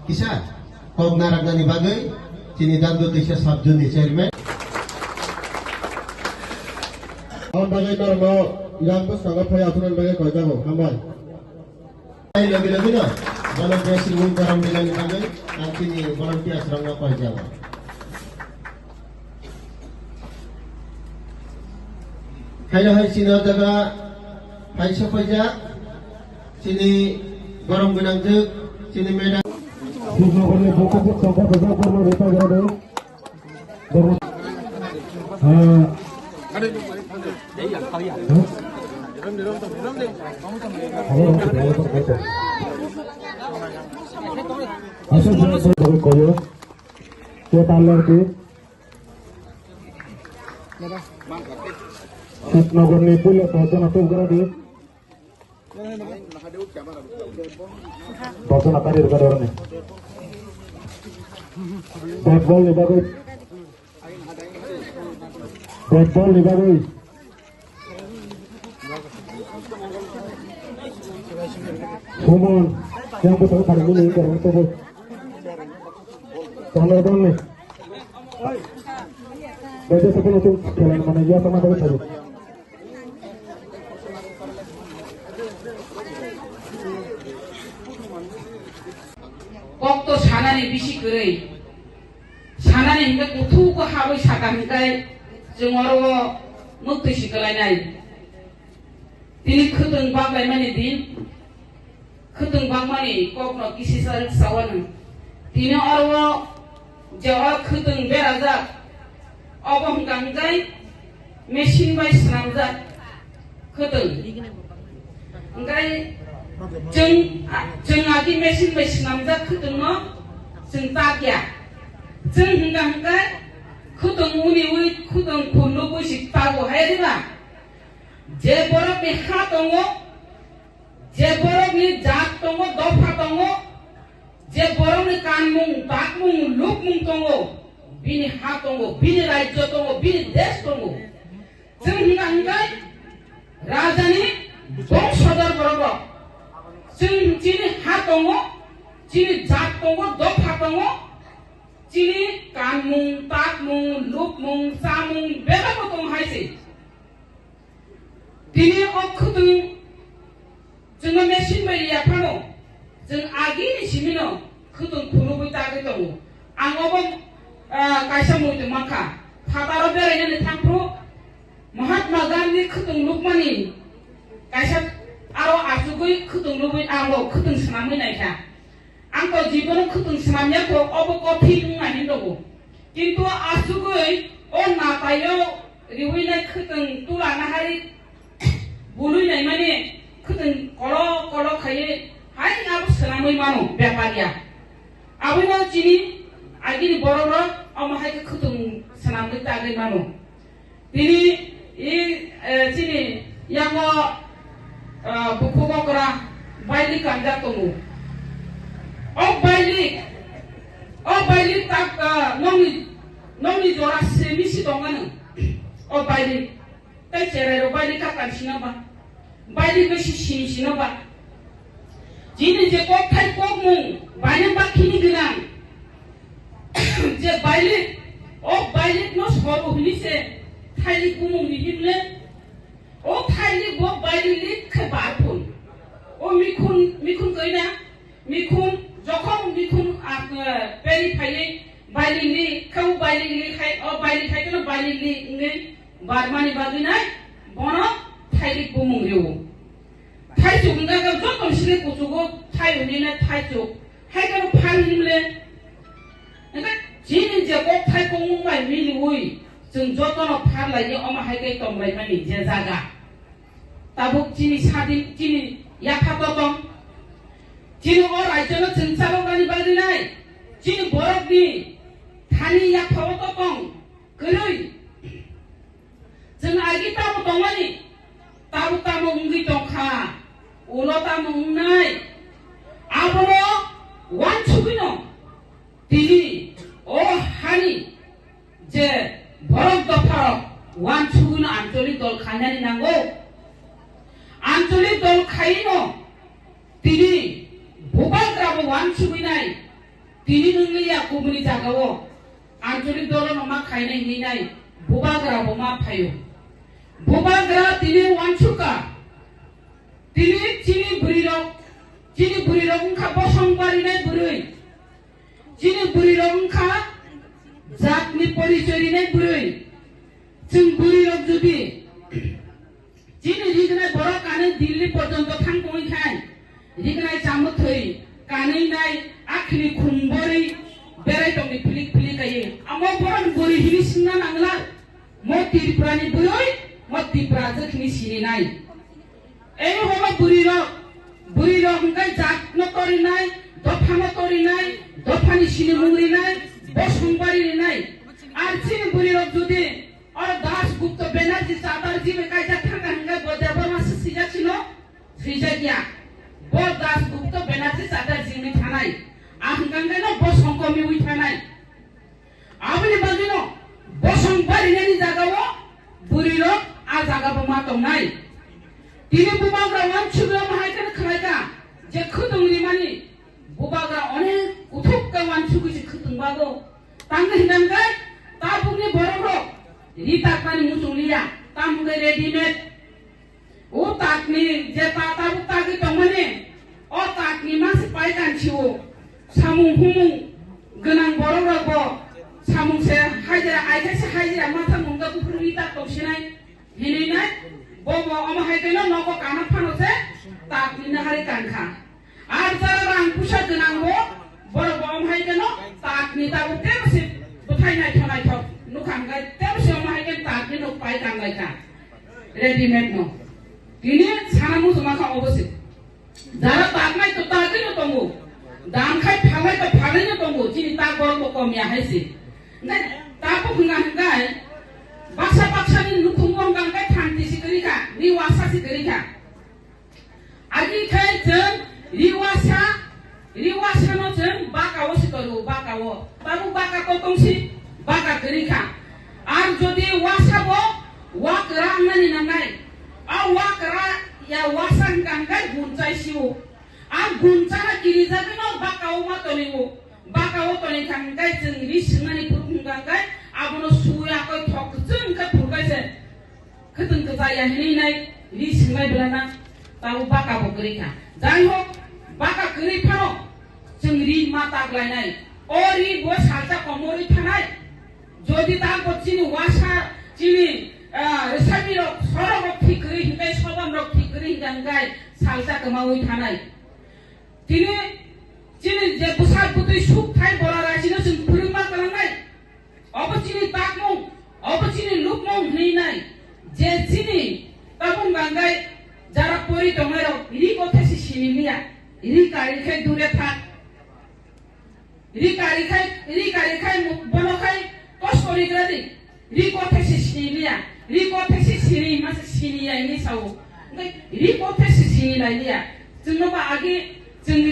kisah kok naragani bagai sini dan dotisya sabjuni chairman bagai normo yang bos kagak payah aturan bagai kau jago hambai lagi no volunteer singgung orang bilang bagai nanti ni volunteer serang apa jago Hello hai sini jaga hai siapa aja sini gorong gunang juk sini medan Nogor ni pula tonton atau gara dia. Tonton apa dia gara orang ni? Bad ball ni bagus. Bad ball ni bagus. Kumon yang betul pada ini kerana itu. Tonton ni. Baca sepuluh tu jalan mana dia sama dengan saya. Waktu sana ni bisi kerai, sana ni hingga kutu ko habai sakam hingga jengoro mukti sikalai nai. Tini khuteng bang lai mani din, khuteng bang mani kok no kisi sarik sawan. Tini orwo jawa khuteng berazak, obong ganggai mesin bai senamzak khuteng. Hingga jeng agi mesin bai senamzak khuteng no jeng takya. Jeng hingga khuteng uni khuteng khulu bai sik tago hai diba. Je borok ni ha tongo, je borok ni jat tongo, dofa tongo, je borok ni kanmung, takmung, lukmung tongo, bini ha tongo, bini rajyo tongo, bini des tongo. Jeng hingga raja ni dong sodar borok. Jeng cini ha tongo, cini jat tongo, dofa tongo, cini kanmung, takmung, lukmung, samung, beda potong hai si. Dini khuteng jeng mesin bai ya pano jeng agi ni simino khuteng khulu bai tagai tongo ang obong kaisa moi tong maka phataro berai ni thangpro Mahatma Gandhi khuteng lukmani kaisa aro asugui khuteng lubai amo khuteng sanamai naikha ang ko jibono khuteng sanamnya ko obo ko philung ani dogo kintu asugui o natayo riwi nai khuteng tulana hari bulu nai mane khuteng kolo khaye hai abu sanamai mano beparia abu no chini agini bororo ama hai khuteng sanamai tagai mano tini chini yango buku bokra baili kanja tongu baili tak nongi jora semisi tongana baili tai cerero baili kakan sinaba baili besi sinaba jini je kok thai kok mung banyak bakini genang je baili no soro hilise thai kumung himle thai bo baili lik khabarpun mikun koina mikun jokong mikun peri phai baili li khau baili li khai baili khai kono baili li ngai barmani badinai bono thai kumung riu thai chunga ga jokong sile kuchugo thai unina thai chuk hai ga phal himle ngai jini je kok thai kumung mai mili ui jeng jotono phal lai oma hai kai tom lai mani je jaga tabuk jini sadin jini yakha totong jini o rajyo no jeng chalo gani badinai jini borok ni thani yakha totong geroi jeng agi tamu tongani tamu unggi tongkha ulo tamu ungnai abono wan chugino tini o hani je borok dopharok wan chugino ancholik dol khanyani nango ancholik dol khaino tini bubal grabo wan वानसुगैनाय दिनै नोंनिया गुबुननि जागायाव आन्चलिक दलन मा खायनाय हैनाय बुबाग्राबो मा फायो बुबाग्रा दिनै वानसुका दिनै चिनि बुरिरक ओंखा बसंबारिनाय बुरै चिनि बुरिरक ओंखा जातनि परिचयरिनाय बुरै जों बुरिरक जुदि चिनि रिगनाय बर' काने दिल्ली पर्यन्त थांगौखाय रिगनाय जामुथै कानैनाय आखिनि खुंबोरै बेराय दंनि फिलिक फिलिकायो आमो बर' बुरै हिनि सिंना नांला मो त्रिपुरानि बुरै मो त्रिपुरा जोखिनि सिरिनाय এই হলো বুড়িরক জাত নকরিনাই দফা নকরিনাই দফানি সিনি মুংরিনাই বসংবারিনাই আর চিনি বুড়িরক যদি আর দাসগুপ্ত ব্যানার্জি চাটার্জি বেকাইজা থাকা হাঙ্গা বজাবা মাসে সিজা ছিল সিজা গিয়া ব দাসগুপ্ত ব্যানার্জি চাটার্জি মি থানাই আহঙ্গাঙ্গানো বসংকমি উই থানাই আবনি বাদিনো বসংবারিনানি জাগাও বুড়িরক আর জাগাবো মা দंनाय दिनै बुबाग्रा वानसुगा माहायखन खालायगा जे खोदोंरिमानि बुबाग्रा अनेक उथुक्का वानसुगिसि खोदोंबागो तांगो हिनांगाय ताबुनि बर'रो रिताकनि मुसुलिया तामुगे रेडिमेड ओ ताकनि जे ताबु तागि दंमाने ओ ताकनि मासे पायगानसिओ सामुं हुमुं गोनां बर'राबो सामुंसे हाजिरा आइखायसे हाजिरा माथा मुंगा गुफुर रिता तौसिनाय हिनैनाय बोबो अमाहायकेनो नगो काना फानोसे ताकनिनो हारि कानखा आर जारा रां पुसा गोनांबो बर'बो अमाहायकेनो ताकनि दाबो तेमसे बुथायनाय थनाय थक नुखांगाय तेमसे अमाहायकेन ताकनि नो पाय कानलायखा रेडिमेड नो दिनै साना मुसुमाखा अबसे जारा ताकनाय तो ताकनिनो दंगो दानखाय फालाय तो फालायनो दंगो दिनै ता बर'बो कमिया हायसे नै ताबो हुंगाय baksa-baksani nukhungong gangkai thanti sikerika riwasa sikerika agi khai jeng riwasa no jeng bakawo sikoru bakawo baru baka kotongsi baka kerika ar jodi wasabo wakra nani nangai a wakra ya wasan gangkai guncai siu a guncana kirija no bakawo matoliwo bakawo toli gangkai jeng ri singani purung gangkai abono suya ko thok jeng ka purgaise khutun ka jaya hinai ri singai belana tahu baka bokrika jai ho baka kri phano jeng ri mata glainai ori bo salta komori thanai jodi ta bocchini wasa chini resabi rok sorok thikri hingai sobam rok thikri jangai salta kamaui thanai tini chini je busar putui suk thai bora rajino jeng phuruma kalangai অবচিনি তাকমং অবচিনি লুকমং হইনাই যে চিনি তাবুং গাঙ্গাই যারা পরি দংনাই রক রি কথাসি সিনিলিয়া রি কারিখাই দূরে থাক রি কারিখাই বনখাই কষ্টরি গ্রাদি রি কথাসি সিনিলিয়া রি কথাসি সিনি মাসে সিনিয়াইনি সাও রি কথাসি সিনিলাইলিয়া जोंनोबा आगे जोंनि